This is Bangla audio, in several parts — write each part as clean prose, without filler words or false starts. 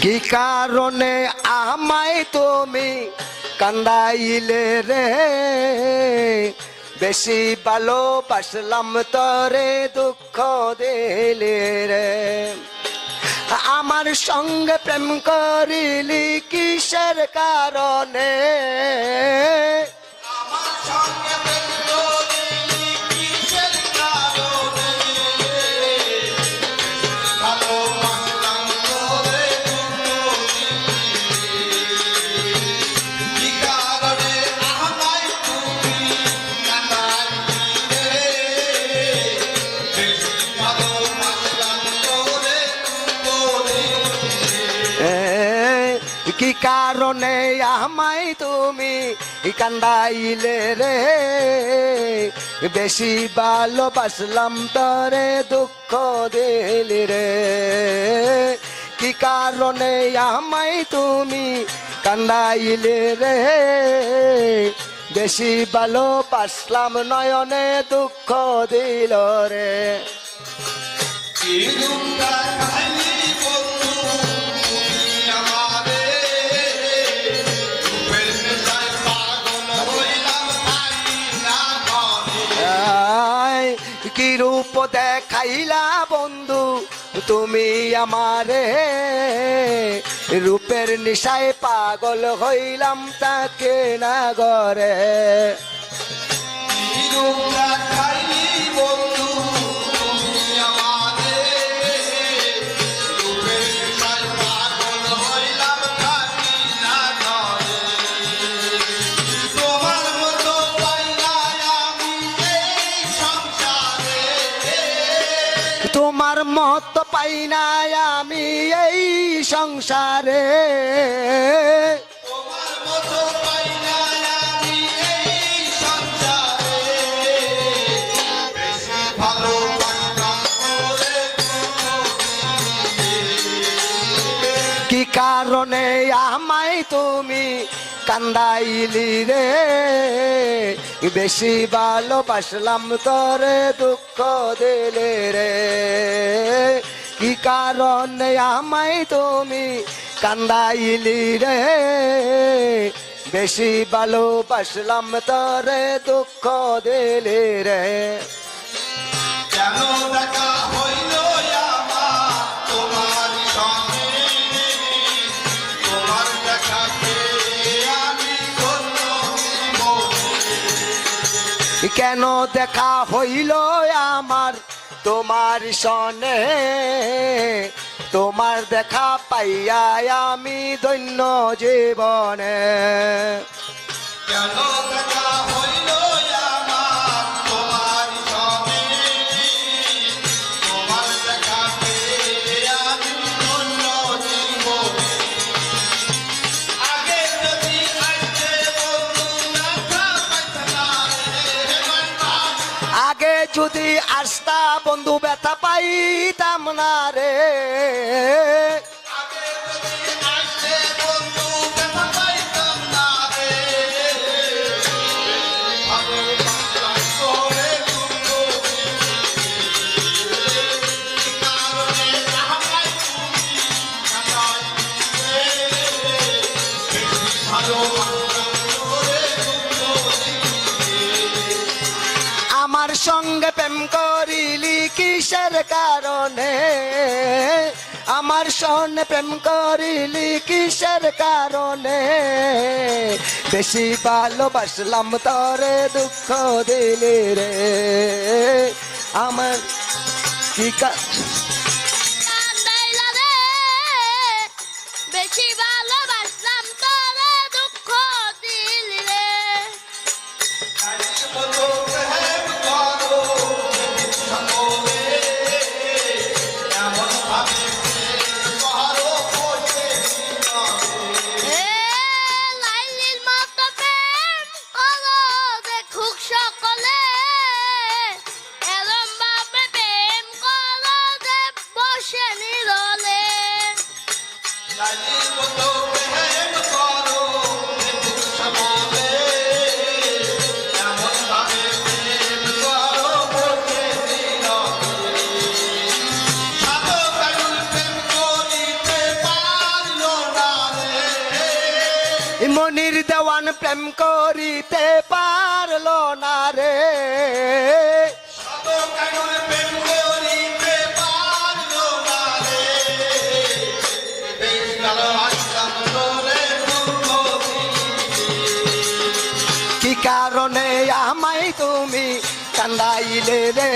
কি কারণে আমায় তুমি কান্দাইলে রে, বেশি ভালোবাসলাম তরে দুঃখ দিলে রে। আমার সঙ্গে প্রেম করিলি কিসের কারণে, কি কারণে আমায় তুমি কান্দাইলে রে, বেশি ভালোবাসলাম তরে দুঃখ দিলি রে। কি কারণে আমায় তুমি কান্দাইলে রে, বেশি ভালোবাসলাম নয়নে দুঃখ দিল রে। কি রূপ দেখাইলা বন্ধু তুমি আমারে, রূপের নিশায় পাগল হইলাম তাকে না গরে। তোমার মত পাই না আমি এই সংসারে, কি কারণে আমায় তুমি কান্দাইলি রে, বেশি ভালোবাসলাম তরে দুঃখ দিলে রে। কি কারণে আমায় তুমি কান্দাইলি রে, বেশি ভালোবাসলাম তরে দুঃখ দিলে রে। কেন দেখা হইল আমার তোমার সঙ্গে, তোমার দেখাকে আমি ধন্য মনে। কেন দেখা হইল আমার তোমার সনে, তোমার দেখা পাইয়া আমি ধন্য জীবনে। কেন দেখা হইল আমার তোমার সঙ্গে, তোমার দেখাকে আমি ধন্য জীবনে। আগে যদি আসতে বন্ধু দেখা পাইতাম রে মনটা, আগে যদি আসতা বন্ধু ব্যথা পাইতাম না রে, আগে যদি আসতে বন্ধু দেখা পাইতাম না রে। ভালোবাসলাম তোরে দুঃখ দিলি, কারণে আমায় তুমি কাঁদাইলে, ভালোবাসলাম তোরে দুঃখ দিলি। আমার সঙ্গে প্রেম করিলি কিসের কারণে, আমার সঙ্গে প্রেম করিলি কিসের কারণে, বেশি ভালোবাসলাম তরে দুঃখ দিলি রে। আমার কি কান্দাইলা রে, বেশি ভালোবাসলাম তোরে দুঃখ দিলি রে। মতো প্রেম করো সকলে, এমন ভাবে প্রেম করো করতে এ লাইলির মতো প্রেম করো দেখুক সকলে, এরম ভাবে প্রেম করো যে বসে নিরলে। লাইলির মতো প্রেম করো সকলে, এমন ভাবে প্রেম করো করতে দিল। সাধু কারুল প্রেম করিতে পারল মনির দেওয়ান প্রেম করিতে পারলো না রে, শত কেন প্রেম করিতে পারলো না রে, বেশ ভালোবাসলাম তোরে দুঃখ কি কারণে আমায় তুমি কান্দাইলে রে,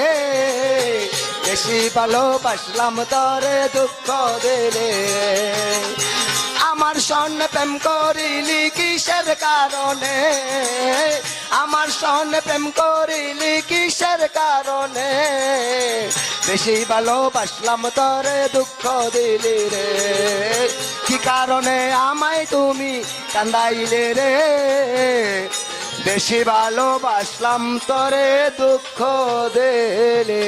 বেশি ভালোবাসলাম তরে দুঃখ দিলে। আমার সঙ্গে প্রেম করিলি কিসের কারণে, আমার সঙ্গে প্রেম করিলি কিসের কারণে, বেশি ভালোবাসলাম তরে দুঃখ দিলি রে, কি কারণে আমায় তুমি কান্দাইলে রে, বেশি ভালোবাসলাম তরে দুঃখ দিলে।